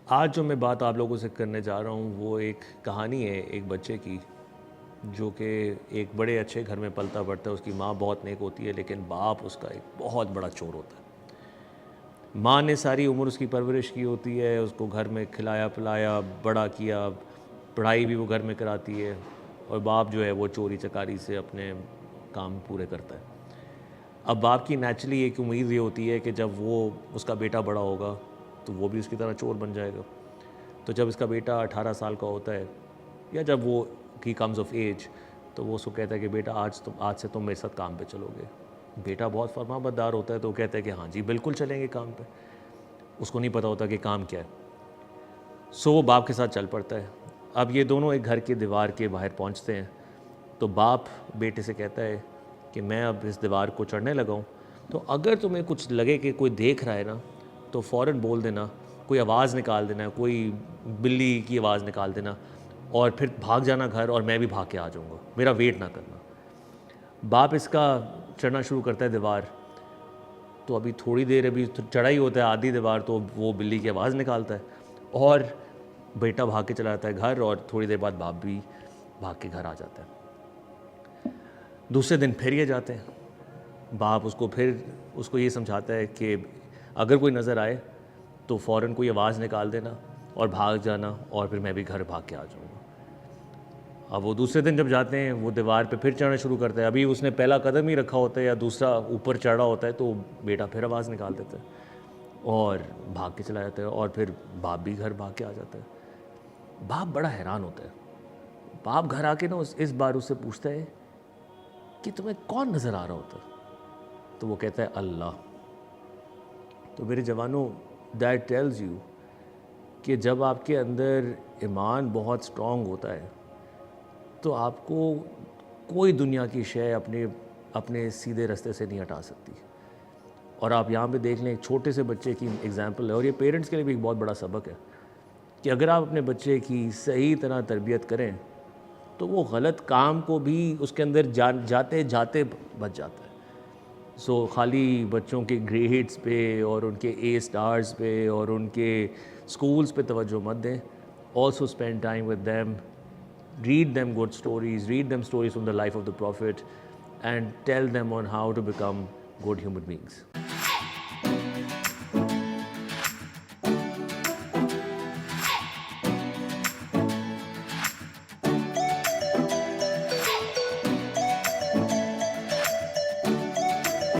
آج جو میں بات آپ لوگوں سے کرنے جا رہا ہوں وہ ایک کہانی ہے ایک بچے کی جو کہ ایک بڑے اچھے گھر میں پلتا بڑھتا ہے. اس کی ماں بہت نیک ہوتی ہے لیکن باپ اس کا ایک بہت بڑا چور ہوتا ہے. ماں نے ساری عمر اس کی پرورش کی ہوتی ہے, اس کو گھر میں کھلایا پلایا بڑا کیا, پڑھائی بھی وہ گھر میں کراتی ہے, اور باپ جو ہے وہ چوری چکاری سے اپنے کام پورے کرتا ہے. اب باپ کی نیچرلی ایک امید یہ ہوتی ہے کہ جب وہ اس کا بیٹا بڑا ہوگا تو وہ بھی اس کی طرح چور بن جائے گا. تو جب اس کا بیٹا 18 سال کا ہوتا ہے یا جب وہ کی کمز آف ایج تو وہ اس کو کہتا ہے کہ بیٹا آج سے تم میرے ساتھ کام پہ چلو گے. بیٹا بہت فرما بردار ہوتا ہے تو وہ کہتا ہے کہ ہاں جی بالکل چلیں گے کام پہ. اس کو نہیں پتہ ہوتا کہ کام کیا ہے. سو وہ باپ کے ساتھ چل پڑتا ہے. اب یہ دونوں ایک گھر کے دیوار کے باہر پہنچتے ہیں تو باپ بیٹے سے کہتا ہے کہ میں اب اس دیوار کو چڑھنے لگا ہوں, تو اگر تمہیں کچھ لگے کہ کوئی دیکھ رہا ہے نا تو فوراً بول دینا, کوئی آواز نکال دینا, کوئی بلی کی آواز نکال دینا, اور پھر بھاگ جانا گھر اور میں بھی بھاگ کے آ جاؤں گا, میرا ویٹ نہ کرنا. باپ اس کا چڑھنا شروع کرتا ہے دیوار. تو ابھی تھوڑی دیر ابھی چڑھا ہی ہوتا ہے آدھی دیوار, تو وہ بلی کی آواز نکالتا ہے اور بیٹا بھاگ کے چلا جاتا ہے گھر, اور تھوڑی دیر بعد باپ بھی بھاگ کے گھر آ جاتا ہے. دوسرے دن پھر یہ جاتے ہیں. باپ اس کو یہ سمجھاتا ہے کہ اگر کوئی نظر آئے تو فوراً کوئی آواز نکال دینا اور بھاگ جانا, اور پھر میں بھی گھر بھاگ کے آ جاؤں گا. اب وہ دوسرے دن جب جاتے ہیں وہ دیوار پہ پھر چڑھنا شروع کرتا ہے. ابھی اس نے پہلا قدم ہی رکھا ہوتا ہے یا دوسرا اوپر چڑھا ہوتا ہے تو بیٹا پھر آواز نکال دیتا ہے اور بھاگ کے چلا جاتا ہے, اور پھر باپ بھی گھر بھاگ کے آ جاتا ہے. باپ بڑا حیران ہوتا ہے. باپ گھر آ کے نا اس بار اس سے پوچھتا ہے کہ تمہیں کون نظر آ رہا ہوتا ہے؟ تو وہ کہتا ہے اللہ. تو میرے جوانوں, دیٹ ٹیلز یو کہ جب آپ کے اندر ایمان بہت سٹرونگ ہوتا ہے تو آپ کو کوئی دنیا کی شے اپنے سیدھے رستے سے نہیں ہٹا سکتی. اور آپ یہاں پہ دیکھ لیں ایک چھوٹے سے بچے کی ایگزامپل ہے, اور یہ پیرنٹس کے لیے بھی ایک بہت بڑا سبق ہے کہ اگر آپ اپنے بچے کی صحیح طرح تربیت کریں تو وہ غلط کام کو بھی اس کے اندر جاتے جاتے بچ جاتا ہے. سو خالی بچوں کے گریڈس پہ اور ان کے اے سٹارز پہ اور ان کے اسکولز پہ توجہ مت دیں. Also spend time with them, read them good stories, read them stories from the life of the Prophet, and tell them on how to become good human beings.